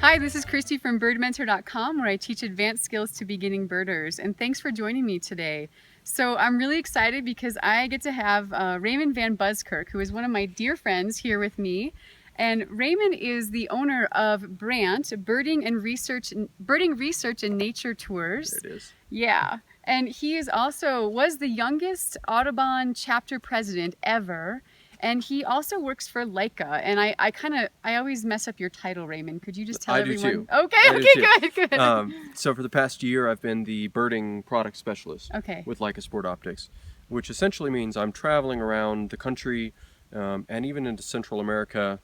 Hi, this is Christy from birdmentor.com, where I teach advanced skills to beginning birders, and thanks for joining me today. So I'm really excited because I get to have Raymond VanBuskirk, who is one of my dear friends, here with me. And Raymond is the owner of BRANT, Birding Research and Nature Tours. There it is. Yeah, and he is was the youngest Audubon chapter president ever. And he also works for Leica, and I always mess up your title, Raymond. Could you just tell everyone? I do too. Okay, good. So for the past year, I've been the birding product specialist with Leica Field Optics, which essentially means I'm traveling around the country and even into Central America,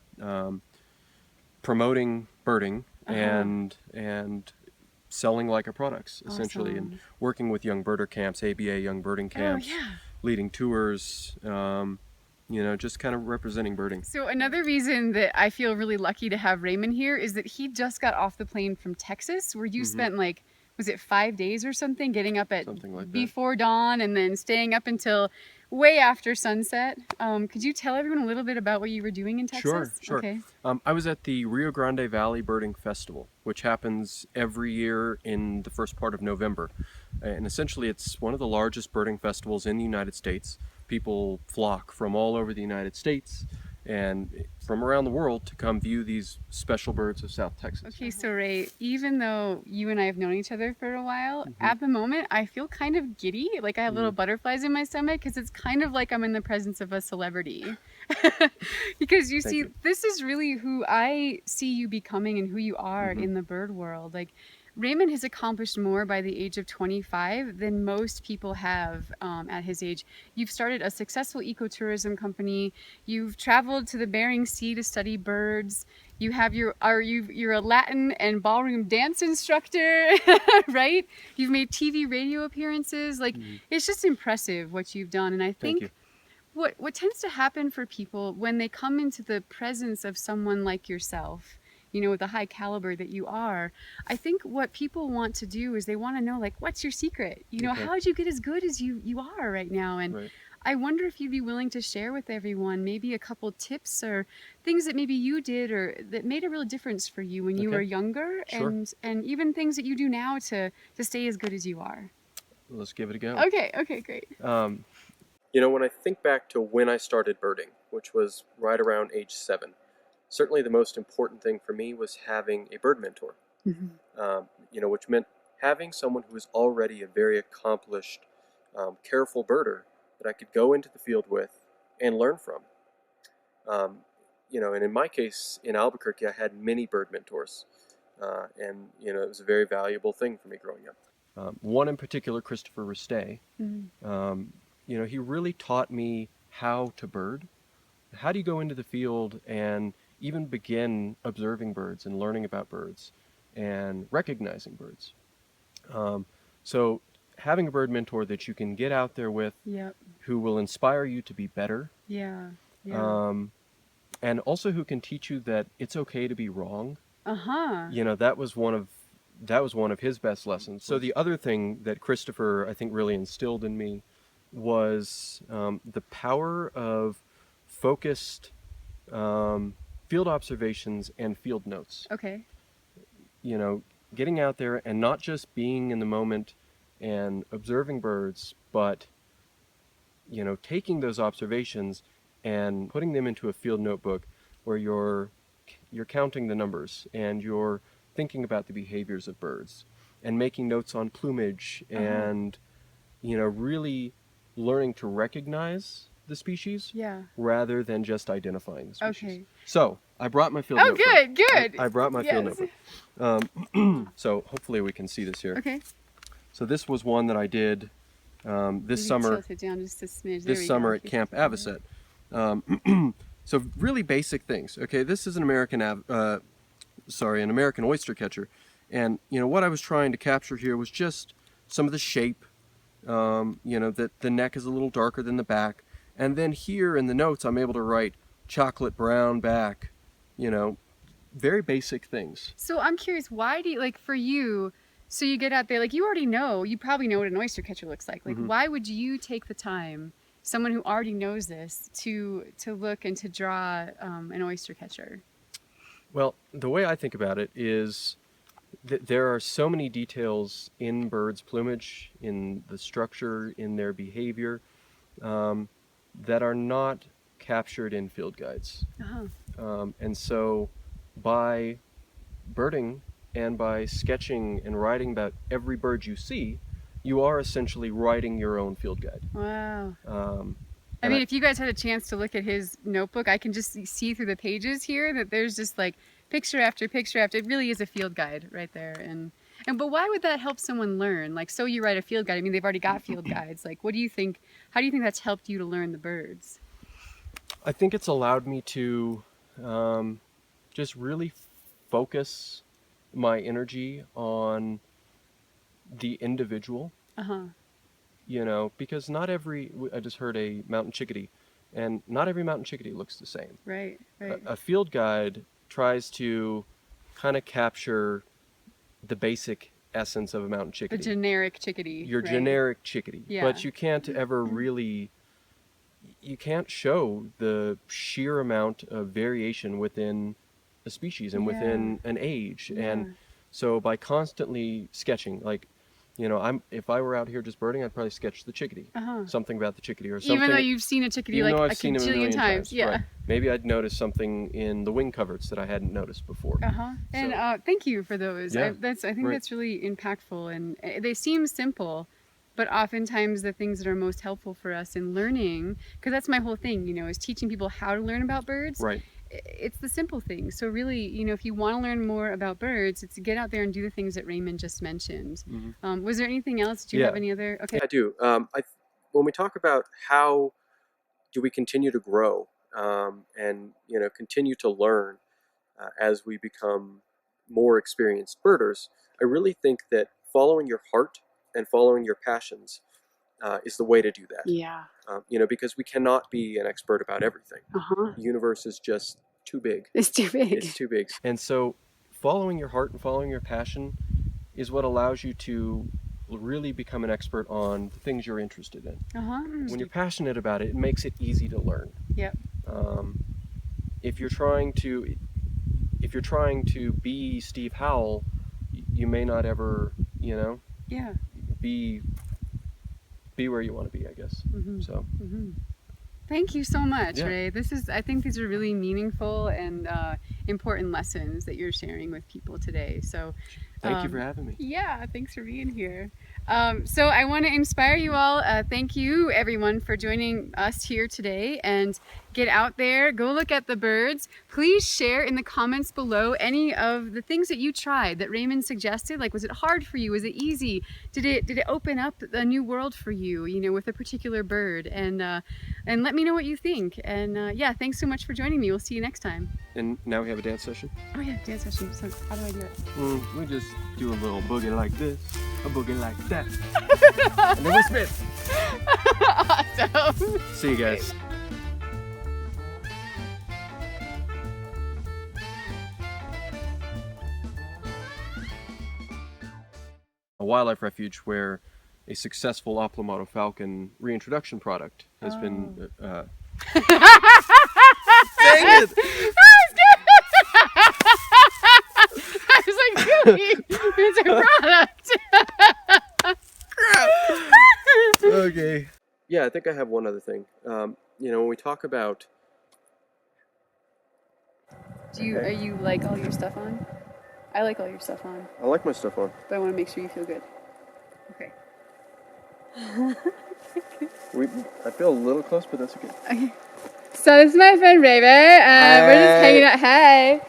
promoting birding and selling Leica products, essentially, and working with young birder camps, ABA young birding camps, leading tours. You know, just kind of representing birding. So another reason that I feel really lucky to have Raymond here is that he just got off the plane from Texas, where you spent like, was it 5 days or something, getting up at before dawn and then staying up until way after sunset. Could you tell everyone a little bit about what you were doing in Texas? Sure. Okay. I was at the Rio Grande Valley Birding Festival, which happens every year in the first part of November. And essentially it's one of the largest birding festivals in the United States. People flock from all over the United States and from around the world to come view these special birds of South Texas. Okay, so Ray, even though you and I have known each other for a while, at the moment I feel kind of giddy, like I have little butterflies in my stomach, because it's kind of like I'm in the presence of a celebrity. Because you see, this is really who I see you becoming and who you are in the bird world. Like, Raymond has accomplished more by the age of 25 than most people have at his age. You've started a successful ecotourism company. You've traveled to the Bering Sea to study birds. You have you're a Latin and ballroom dance instructor, right? You've made TV radio appearances. Like, it's just impressive what you've done. And I think what tends to happen for people when they come into the presence of someone like yourself, you know, with the high caliber that you are, I think what people want to do is they want to know, like, what's your secret? You know, how did you get as good as you are right now? And I wonder if you'd be willing to share with everyone maybe a couple tips or things that maybe you did or that made a real difference for you when you were younger, and even things that you do now to stay as good as you are. Let's give it a go. Okay, great. You know, when I think back to when I started birding, which was right around age 7, certainly the most important thing for me was having a bird mentor, you know, which meant having someone who was already a very accomplished, careful birder that I could go into the field with and learn from. You know, and in my case, in Albuquerque, I had many bird mentors, and, you know, it was a very valuable thing for me growing up. One in particular, Christopher Ristay, you know, he really taught me how to bird. How do you go into the field and even begin observing birds and learning about birds and recognizing birds? So having a bird mentor that you can get out there with, who will inspire you to be better, and also who can teach you that it's okay to be wrong. You know, that was one of his best lessons. So the other thing that Christopher, I think, really instilled in me was the power of focused field observations and field notes. You know, getting out there and not just being in the moment and observing birds, but, you know, taking those observations and putting them into a field notebook where you're counting the numbers and you're thinking about the behaviors of birds and making notes on plumage and, you know, really learning to recognize the species rather than just identifying the species. So I brought my field notebook. Good. I brought my field notebook. So hopefully we can see this here. So this was one that I did this summer. Tilt it down just a smidge. This summer at Camp Avocet. So really basic things. Okay, this is an American oyster catcher, and, you know, what I was trying to capture here was just some of the shape. You know, that the neck is a little darker than the back. And then here in the notes, I'm able to write chocolate brown back, you know, very basic things. So I'm curious, why do you, like, for you, so you get out there, like, you already know, you probably know what an oyster catcher looks like. Like, why would you take the time, someone who already knows this, to look and to draw an oyster catcher? Well, the way I think about it is that there are so many details in birds' plumage, in the structure, in their behavior, that are not captured in field guides. And so by birding and by sketching and writing about every bird you see, you are essentially writing your own field guide. Wow. I mean, if you guys had a chance to look at his notebook, I can just see through the pages here that there's just like picture after picture after. It really is a field guide right there. And but why would that help someone learn? Like, so you write a field guide. I mean, they've already got field guides. Like, what do you think? How do you think that's helped you to learn the birds? I think it's allowed me to just really focus my energy on the individual. You know, because not every, I just heard a mountain chickadee, and not every mountain chickadee looks the same. Right, right. A field guide tries to kind of capture the basic essence of a mountain chickadee. The generic chickadee. Your right. generic chickadee. Yeah. But you can't ever really, you can't show the sheer amount of variation within a species and within an age. And so by constantly sketching, like, you know, if I were out here just birding, I'd probably sketch the chickadee. Something about the chickadee or something. Even though you've seen a chickadee like a gajillion times. Yeah. Right. Maybe I'd notice something in the wing coverts that I hadn't noticed before. And thank you for those. Yeah. I think that's really impactful, and they seem simple, but oftentimes the things that are most helpful for us in learning, because that's my whole thing, you know, is teaching people how to learn about birds. Right. It's the simple things. So really, you know, if you want to learn more about birds, it's to get out there and do the things that Raymond just mentioned. Was there anything else? Do you have any other? Okay. I do. When we talk about how do we continue to grow and, you know, continue to learn as we become more experienced birders, I really think that following your heart and following your passions is the way to do that. Yeah. You know, because we cannot be an expert about everything. The universe is just too big. It's too big. It's too big. And so following your heart and following your passion is what allows you to really become an expert on the things you're interested in. When you're passionate about it, it makes it easy to learn. Yep. If you're trying to be Steve Howell, you may not ever, you know, be where you want to be, I guess. So thank you so much, Ray. I think these are really meaningful and important lessons that you're sharing with people today. So thank you for having me. Yeah, thanks for being here. So I want to inspire you all. Thank you, everyone, for joining us here today. And get out there, go look at the birds. Please share in the comments below any of the things that you tried that Raymond suggested. Like, was it hard for you? Was it easy? Did it open up a new world for you, you know, with a particular bird? And let me know what you think. And yeah, thanks so much for joining me. We'll see you next time. And now we have a dance session? Oh yeah, dance session. So how do I do it? We just do a little boogie like this, a boogie like that. And then we spin. Awesome. See you guys. A wildlife refuge where a successful Oplomato falcon reintroduction product has been. Dang it! I was like, really? It's a product. Okay. Yeah, I think I have one other thing. You know, when we talk about. Are you like all your stuff on? I like all your stuff on. I like my stuff on. But I want to make sure you feel good. Okay. I feel a little close, but that's okay. Okay. So this is my friend Raven. We're just hanging out. Hey.